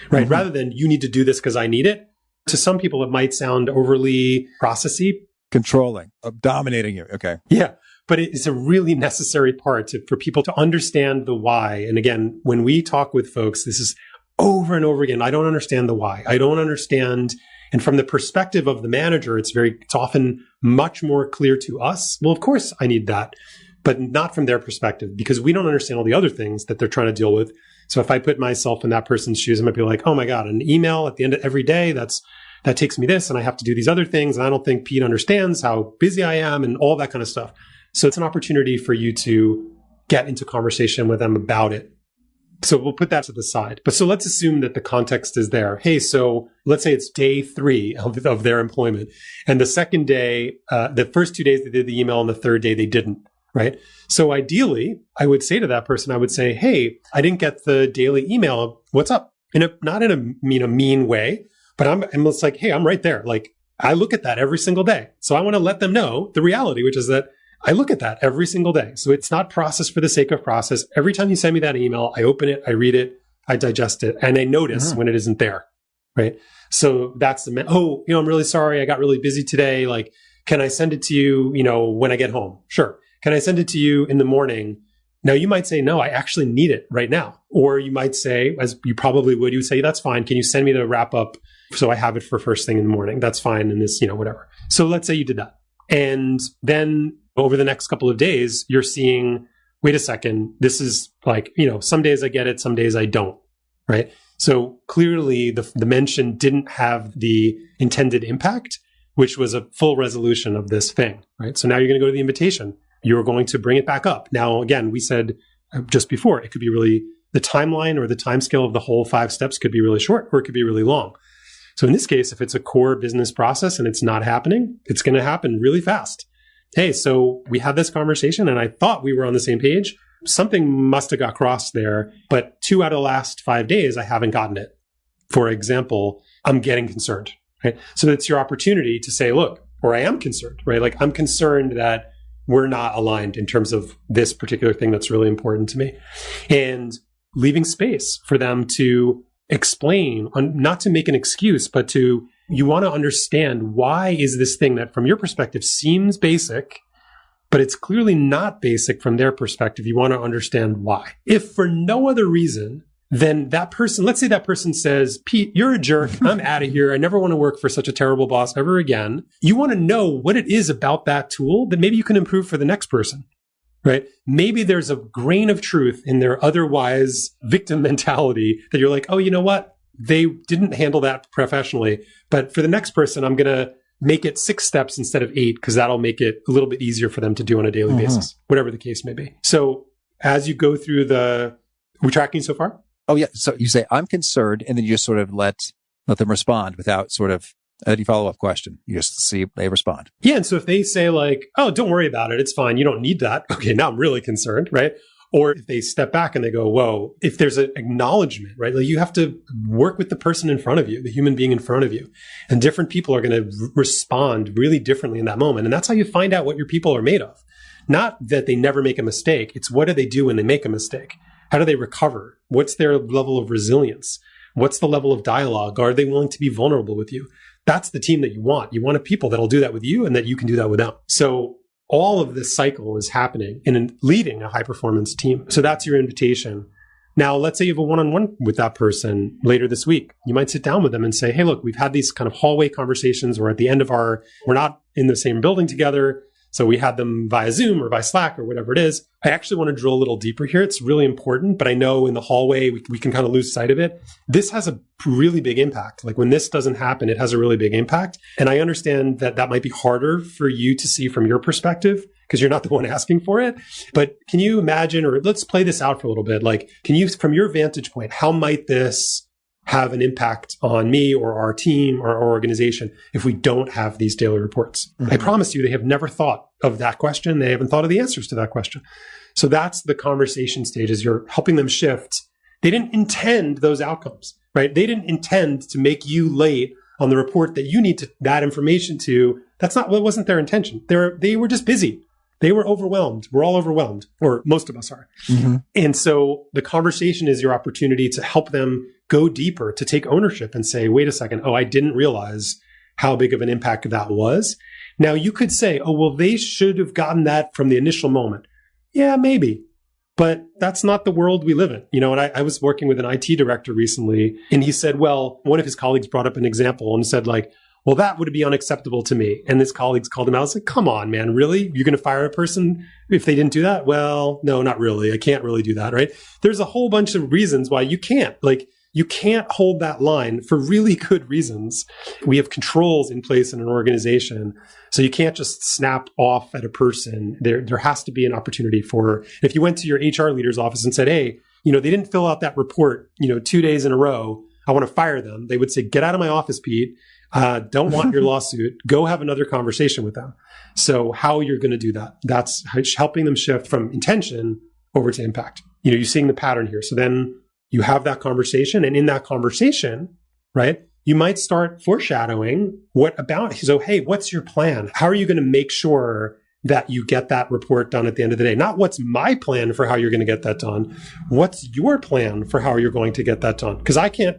right? Mm-hmm. Rather than you need to do this because I need it. To some people, it might sound overly processy. Controlling, dominating you. Okay. Yeah. But it's a really necessary part for people to understand the why. And again, when we talk with folks, this is over and over again. I don't understand the why. I don't understand. And from the perspective of the manager, it's often much more clear to us. Well, of course I need that, but not from their perspective, because we don't understand all the other things that they're trying to deal with. So if I put myself in that person's shoes, I might be like, oh my God, an email at the end of every day, that takes me this, and I have to do these other things. And I don't think Pete understands how busy I am and all that kind of stuff. So it's an opportunity for you to get into conversation with them about it. So we'll put that to the side. But so let's assume that the context is there. Hey, so let's say it's day 3 of their employment. And the second day, the first 2 days they did the email, and the third day they didn't, right? So ideally, I would say to that person, I would say, hey, I didn't get the daily email. What's up? Not in a mean way, but I'm just like, hey, I'm right there. Like, I look at that every single day. So I want to let them know the reality, which is that I look at that every single day. So it's not process for the sake of process. Every time you send me that email, I open it, I read it, I digest it, and I notice when it isn't there, right? So that's I'm really sorry. I got really busy today. Like, can I send it to you, when I get home? Sure. Can I send it to you in the morning? Now, you might say, no, I actually need it right now. Or you might say, as you probably would, you would say, that's fine. Can you send me the wrap up so I have it for first thing in the morning? That's fine. And this, whatever. So let's say you did that. And then over the next couple of days, you're seeing, wait a second, this is like, some days I get it, some days I don't, right? So clearly the mention didn't have the intended impact, which was a full resolution of this thing, right? So now you're going to go to the invitation. You're going to bring it back up. Now, again, we said just before, it could be really, the timeline or the timescale of the whole 5 steps could be really short, or it could be really long. So in this case, if it's a core business process and it's not happening, it's going to happen really fast. Hey, so we had this conversation and I thought we were on the same page. Something must have got crossed there, but 2 out of the last 5 days, I haven't gotten it. For example, I'm getting concerned, right? So it's your opportunity to say, look, or I am concerned, right? Like, I'm concerned that we're not aligned in terms of this particular thing that's really important to me. And leaving space for them to explain, not to make an excuse, but you want to understand, why is this thing that from your perspective seems basic, but it's clearly not basic from their perspective. You want to understand why. If for no other reason, then that person, let's say that person says, Pete, you're a jerk. I'm out of here. I never want to work for such a terrible boss ever again. You want to know what it is about that tool that maybe you can improve for the next person, right? Maybe there's a grain of truth in their otherwise victim mentality that you're like, oh, you know what? They didn't handle that professionally. But for the next person, I'm going to make it 6 steps instead of 8, because that'll make it a little bit easier for them to do on a daily basis, whatever the case may be. So as you go through we're tracking so far? Oh, yeah. So you say, I'm concerned, and then you just sort of let them respond without sort of any follow-up question. You just see if they respond. Yeah. And so if they say like, oh, don't worry about it, it's fine, you don't need that. Okay, now I'm really concerned, right? Or if they step back and they go, whoa, if there's an acknowledgement, right? Like, you have to work with the person in front of you, the human being in front of you. And different people are going to respond really differently in that moment. And that's how you find out what your people are made of. Not that they never make a mistake. It's, what do they do when they make a mistake? How do they recover? What's their level of resilience? What's the level of dialogue? Are they willing to be vulnerable with you? That's the team that you want. You want a people that'll do that with you and that you can do that with them. So all of this cycle is happening in leading a high performance team. So that's your invitation. Now, let's say you have a one-on-one with that person later this week. You might sit down with them and say, hey, look, we've had these kind of hallway conversations, or at the end of we're not in the same building together. So we had them via Zoom or via Slack or whatever it is. I actually want to drill a little deeper here. It's really important, but I know in the hallway, we can kind of lose sight of it. This has a really big impact. Like, when this doesn't happen, it has a really big impact. And I understand that that might be harder for you to see from your perspective, because you're not the one asking for it. But can you imagine, or let's play this out for a little bit. Like, can you, from your vantage point, how might this have an impact on me or our team or our organization if we don't have these daily reports? I promise you, they have never thought of that question. They haven't thought of the answers to that question. So that's the conversation stage, is you're helping them shift. They didn't intend those outcomes, right? They didn't intend to make you late on the report that you need that information to. That's not what wasn't their intention. They were just busy. They were overwhelmed. We're all overwhelmed, or most of us are. And so the conversation is your opportunity to help them go deeper, to take ownership and say, wait a second, oh, I didn't realize how big of an impact that was. Now, you could say, oh, well, they should have gotten that from the initial moment. Yeah, maybe. But that's not the world we live in. And I was working with an IT director recently, and he said, well, one of his colleagues brought up an example and said like, well, that would be unacceptable to me. And his colleagues called him out. I was like, come on, man, really? You're going to fire a person if they didn't do that? Well, no, not really. I can't really do that, right? There's a whole bunch of reasons why you can't. Like, you can't hold that line for really good reasons. We have controls in place in an organization. So you can't just snap off at a person. There has to be an opportunity for, if you went to your HR leader's office and said, hey, they didn't fill out that report, 2 days in a row, I want to fire them. They would say, get out of my office, Pete. Don't want your lawsuit. Go have another conversation with them. So how you're going to do that? That's helping them shift from intention over to impact. You're seeing the pattern here. So then you have that conversation, and in that conversation, right, you might start foreshadowing so, hey, what's your plan? How are you going to make sure that you get that report done at the end of the day? Not what's my plan for how you're going to get that done. What's your plan for how you're going to get that done? Because I can't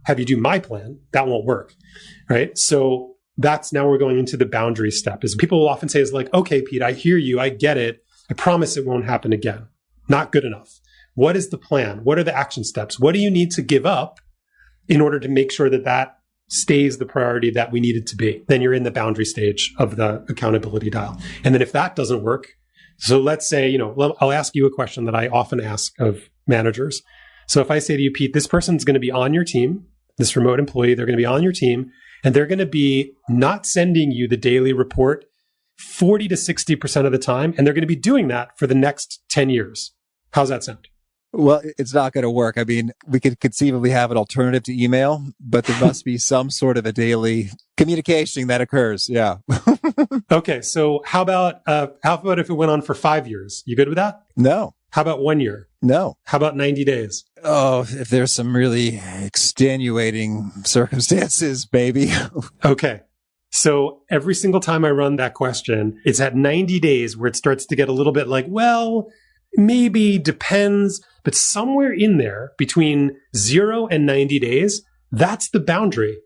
have you do my plan. That won't work, right? So that's now we're going into the boundary step. Is people will often say is like, okay, Pete, I hear you. I get it. I promise it won't happen again. Not good enough. What is the plan? What are the action steps? What do you need to give up in order to make sure that stays the priority that we need it to be? Then you're in the boundary stage of the accountability dial. And then if that doesn't work, so let's say, I'll ask you a question that I often ask of managers. So if I say to you, Pete, this person's going to be on your team, this remote employee, they're going to be on your team, and they're going to be not sending you the daily report 40 to 60% of the time, and they're going to be doing that for the next 10 years. How's that sound? Well, it's not going to work. I mean, we could conceivably have an alternative to email, but there must be some sort of a daily communication that occurs. Yeah. Okay. So how about if it went on for 5 years? You good with that? No. How about 1 year? No. How about 90 days? Oh, if there's some really extenuating circumstances, maybe. Okay. So every single time I run that question, it's at 90 days where it starts to get a little bit like, well, maybe, depends, but somewhere in there between 0 and 90 days, that's the boundary,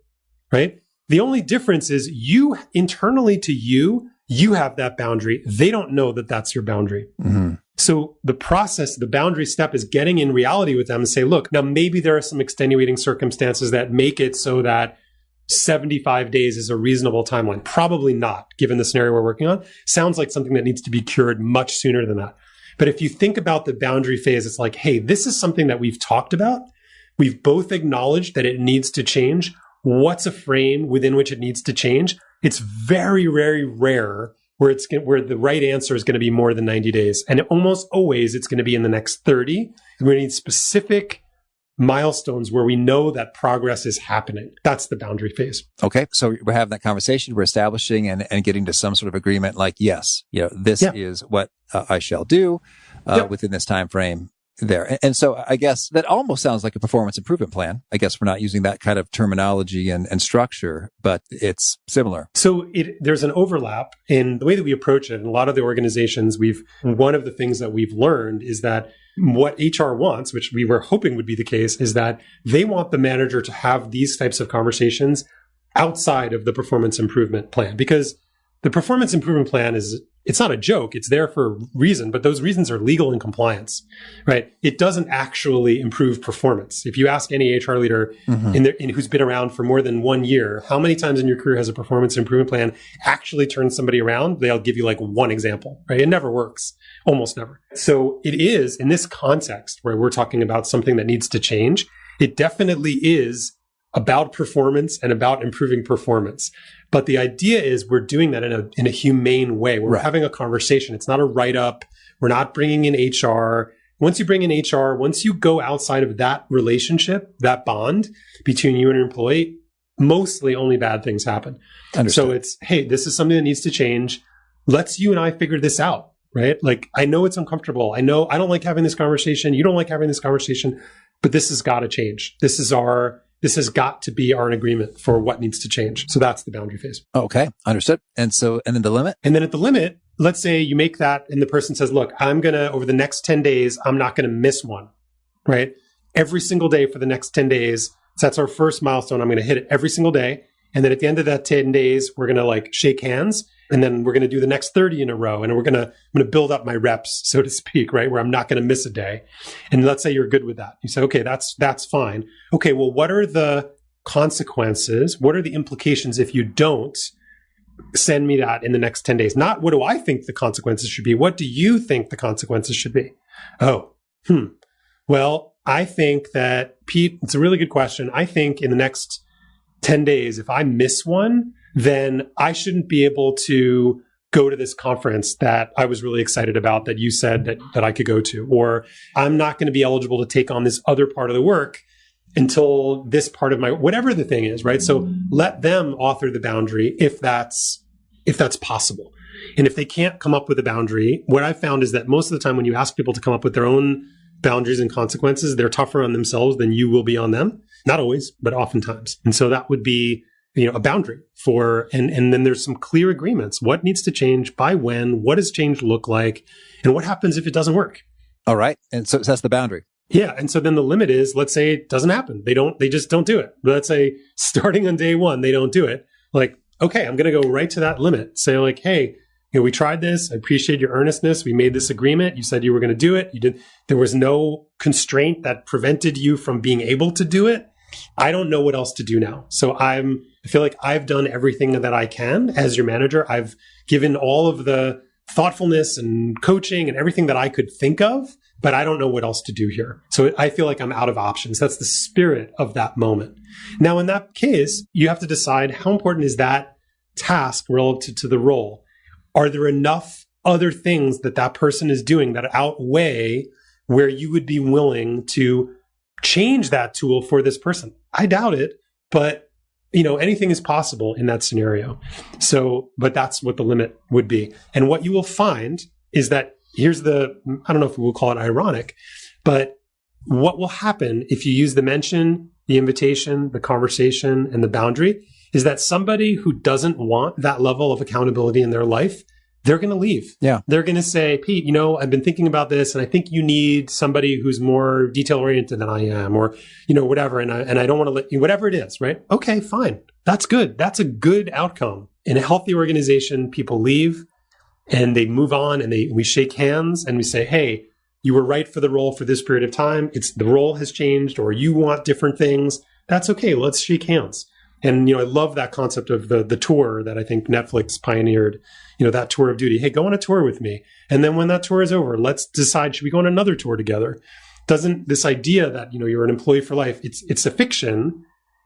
right? The only difference is you internally to you have that boundary. They don't know that that's your boundary. Mm-hmm. So the process, the boundary step is getting in reality with them and say, look, now maybe there are some extenuating circumstances that make it so that 75 days is a reasonable timeline. Probably not, given the scenario we're working on. Sounds like something that needs to be cured much sooner than that. But if you think about the boundary phase, it's like, hey, this is something that we've talked about. We've both acknowledged that it needs to change. What's a frame within which it needs to change? It's very, very rare where the right answer is going to be more than 90 days. And almost always it's going to be in the next 30. And we need specific milestones where we know that progress is happening. That's the boundary phase. Okay. So we're having that conversation. We're establishing and getting to some sort of agreement like, yes, this is what I shall do within this time frame there. And so I guess that almost sounds like a performance improvement plan. I guess we're not using that kind of terminology and structure, but it's similar. So there's an overlap in the way that we approach it. In a lot of the organizations, one of the things that we've learned is that what HR wants, which we were hoping would be the case, is that they want the manager to have these types of conversations outside of the performance improvement plan. Because the performance improvement plan it's not a joke. It's there for a reason, but those reasons are legal and compliance, right? It doesn't actually improve performance. If you ask any HR leader who's been around for more than 1 year, how many times in your career has a performance improvement plan actually turned somebody around? They'll give you like one example, right? It never works. Almost never. So it is in this context where we're talking about something that needs to change. It definitely is about performance and about improving performance. But the idea is we're doing that in a humane way. We're having a conversation. It's not a write-up. We're not bringing in HR. Once you bring in HR, once you go outside of that relationship, that bond between you and your employee, mostly only bad things happen. Understood. So it's, hey, this is something that needs to change. Let's you and I figure this out, right? Like, I know it's uncomfortable. I know I don't like having this conversation. You don't like having this conversation, but this has got to change. This has got to be our agreement for what needs to change. So that's the boundary phase. Okay. Understood. And then the limit? And then at the limit, let's say you make that and the person says, look, over the next 10 days, I'm not going to miss one, right? Every single day for the next 10 days. So that's our first milestone. I'm going to hit it every single day. And then at the end of that 10 days, we're going to like shake hands And then we're going to do the next 30 in a row. And I'm going to build up my reps, so to speak, right? Where I'm not going to miss a day. And let's say you're good with that. You say, okay, that's fine. Okay, well, what are the consequences? What are the implications if you don't send me that in the next 10 days? Not what do I think the consequences should be? What do you think the consequences should be? Well, I think that, Pete, it's a really good question. I think in the next 10 days, if I miss one, then I shouldn't be able to go to this conference that I was really excited about that you said that I could go to, or I'm not going to be eligible to take on this other part of the work until this part of my, whatever the thing is, right? So let them author the boundary if that's possible. And if they can't come up with a boundary, what I've found is that most of the time when you ask people to come up with their own boundaries and consequences, they're tougher on themselves than you will be on them. Not always, but oftentimes. And so that would be, a boundary for, and then there's some clear agreements. What needs to change, by when, what does change look like, and what happens if it doesn't work? All right. And so that's the boundary. Yeah. And so then the limit is, let's say it doesn't happen. They just don't do it. Let's say starting on day one, they don't do it. Like, okay, I'm going to go right to that limit. Say like, hey, we tried this. I appreciate your earnestness. We made this agreement. You said you were going to do it. You did. There was no constraint that prevented you from being able to do it. I don't know what else to do now. So I feel like I've done everything that I can as your manager. I've given all of the thoughtfulness and coaching and everything that I could think of, but I don't know what else to do here. So I feel like I'm out of options. That's the spirit of that moment. Now, in that case, you have to decide how important is that task relative to the role. Are there enough other things that person is doing that outweigh where you would be willing to change that tool for this person? I doubt it, but anything is possible in that scenario. So, but that's what the limit would be. And what you will find is that I don't know if we'll call it ironic, but what will happen if you use the mention, the invitation, the conversation, and the boundary is that somebody who doesn't want that level of accountability in their life, they're going to leave. Yeah. They're going to say, Pete, I've been thinking about this and I think you need somebody who's more detail oriented than I am, or, whatever. And I don't want to let you, whatever it is, right? Okay, fine. That's good. That's a good outcome. In a healthy organization, people leave and they move on and we shake hands and we say, hey, you were right for the role for this period of time. The role has changed, or you want different things. That's okay. Let's shake hands. And, I love that concept of the tour that I think Netflix pioneered, that tour of duty. Hey, go on a tour with me. And then when that tour is over, let's decide, should we go on another tour together? Doesn't this idea that, you're an employee for life, it's a fiction.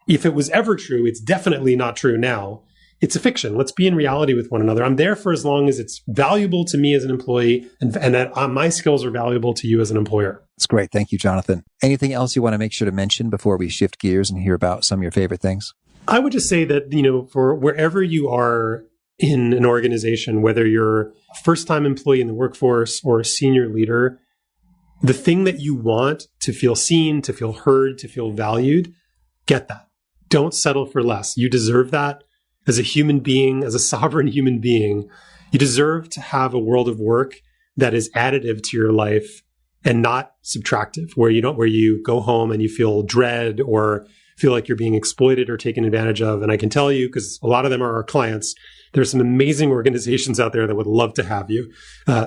If it was ever true, it's definitely not true now. It's a fiction. Let's be in reality with one another. I'm there for as long as it's valuable to me as an employee and that my skills are valuable to you as an employer. That's great. Thank you, Jonathan. Anything else you want to make sure to mention before we shift gears and hear about some of your favorite things? I would just say that, for wherever you are in an organization, whether you're a first-time employee in the workforce or a senior leader, the thing that you want to feel seen, to feel heard, to feel valued, get that. Don't settle for less. You deserve that as a human being, as a sovereign human being. You deserve to have a world of work that is additive to your life and not subtractive, where you go home and you feel dread or feel like you're being exploited or taken advantage of. And I can tell you, because a lot of them are our clients, there's some amazing organizations out there that would love to have you.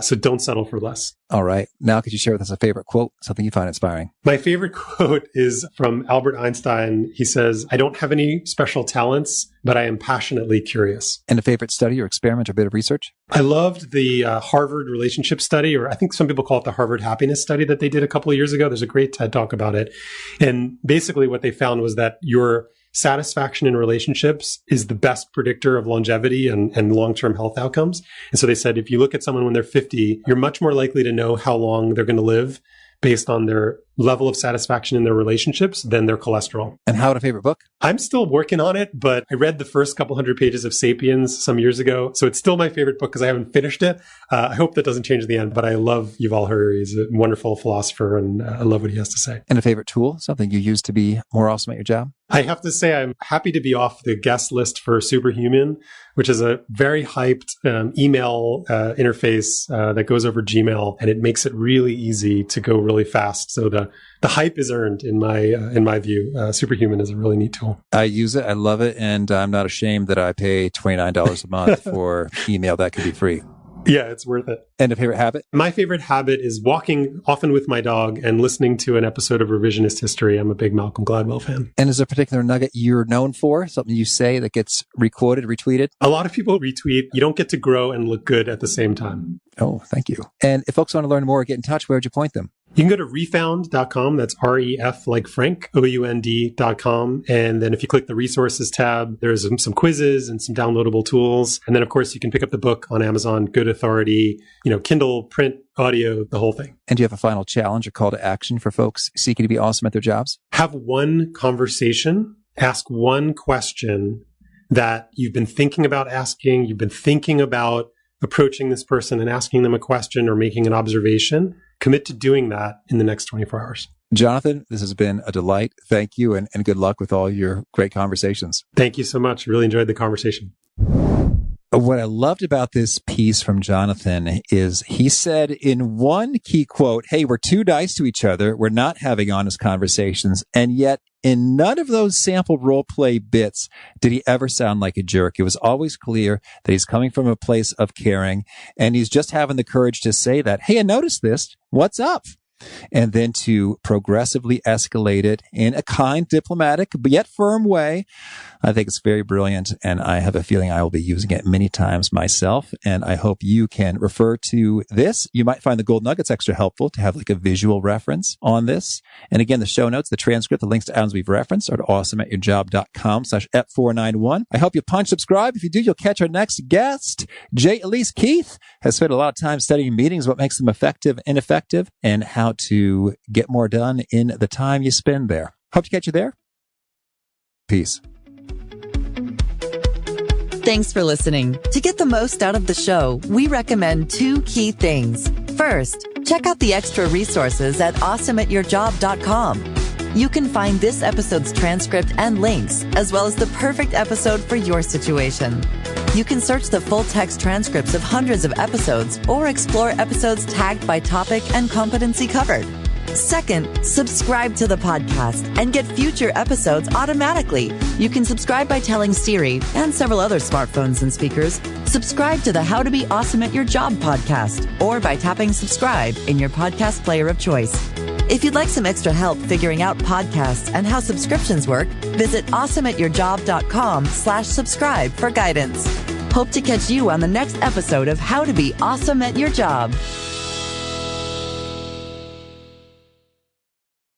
So don't settle for less. All right. Now, could you share with us a favorite quote, something you find inspiring? My favorite quote is from Albert Einstein. He says, I don't have any special talents, but I am passionately curious. And a favorite study or experiment or bit of research? I loved the Harvard relationship study, or I think some people call it the Harvard happiness study that they did a couple of years ago. There's a great TED Talk about it. And basically what they found was that your satisfaction in relationships is the best predictor of longevity and long-term health outcomes. And so they said, if you look at someone when they're 50, you're much more likely to know how long they're going to live based on their level of satisfaction in their relationships than their cholesterol. And how about a favorite book? I'm still working on it, but I read the first couple hundred pages of Sapiens some years ago. So it's still my favorite book because I haven't finished it. I hope that doesn't change at the end, but I love Yuval Harari. He's a wonderful philosopher and I love what he has to say. And a favorite tool, something you use to be more awesome at your job? I have to say I'm happy to be off the guest list for Superhuman, which is a very hyped email interface that goes over Gmail, and it makes it really easy to go really fast so that the hype is earned in my view. Superhuman is a really neat tool. I use it. I love it. And I'm not ashamed that I pay $29 a month for email that could be free. Yeah, it's worth it. And a favorite habit? My favorite habit is walking often with my dog and listening to an episode of Revisionist History. I'm a big Malcolm Gladwell fan. And is there a particular nugget you're known for? Something you say that gets requoted, retweeted? A lot of people retweet. You don't get to grow and look good at the same time. Oh, thank you. And if folks want to learn more or get in touch, where would you point them? You can go to refound.com. That's REF like Frank, OUND.com. And then if you click the resources tab, there's some quizzes and some downloadable tools. And then, of course, you can pick up the book on Amazon, good authority, Kindle, print, audio, the whole thing. And do you have a final challenge or call to action for folks seeking to be awesome at their jobs? Have one conversation, ask one question that you've been thinking about asking, you've been thinking about approaching this person and asking them a question or making an observation. Commit to doing that in the next 24 hours. Jonathan, this has been a delight. Thank you, and good luck with all your great conversations. Thank you so much. Really enjoyed the conversation. What I loved about this piece from Jonathan is he said in one key quote, hey, we're too nice to each other. We're not having honest conversations. And yet in none of those sample role play bits did he ever sound like a jerk. It was always clear that he's coming from a place of caring, and he's just having the courage to say that, hey, I noticed this. What's up? And then to progressively escalate it in a kind, diplomatic, but yet firm way. I think it's very brilliant, and I have a feeling I will be using it many times myself, and I hope you can refer to this. You might find the gold nuggets extra helpful to have like a visual reference on this. And again, the show notes, the transcript, the links to items we've referenced are at awesomeatyourjob.com/ep491. I hope you punch subscribe. If you do, you'll catch our next guest. J. Elise Keith has spent a lot of time studying meetings, what makes them effective, ineffective, and how to get more done in the time you spend there. Hope to catch you there. Peace. Thanks for listening. To get the most out of the show, we recommend 2 key things. First, check out the extra resources at awesomeatyourjob.com. You can find this episode's transcript and links, as well as the perfect episode for your situation. You can search the full text transcripts of hundreds of episodes or explore episodes tagged by topic and competency covered. Second, subscribe to the podcast and get future episodes automatically. You can subscribe by telling Siri and several other smartphones and speakers, subscribe to the How to Be Awesome at Your Job podcast, or by tapping subscribe in your podcast player of choice. If you'd like some extra help figuring out podcasts and how subscriptions work, visit awesomeatyourjob.com/subscribe for guidance. Hope to catch you on the next episode of How to Be Awesome at Your Job.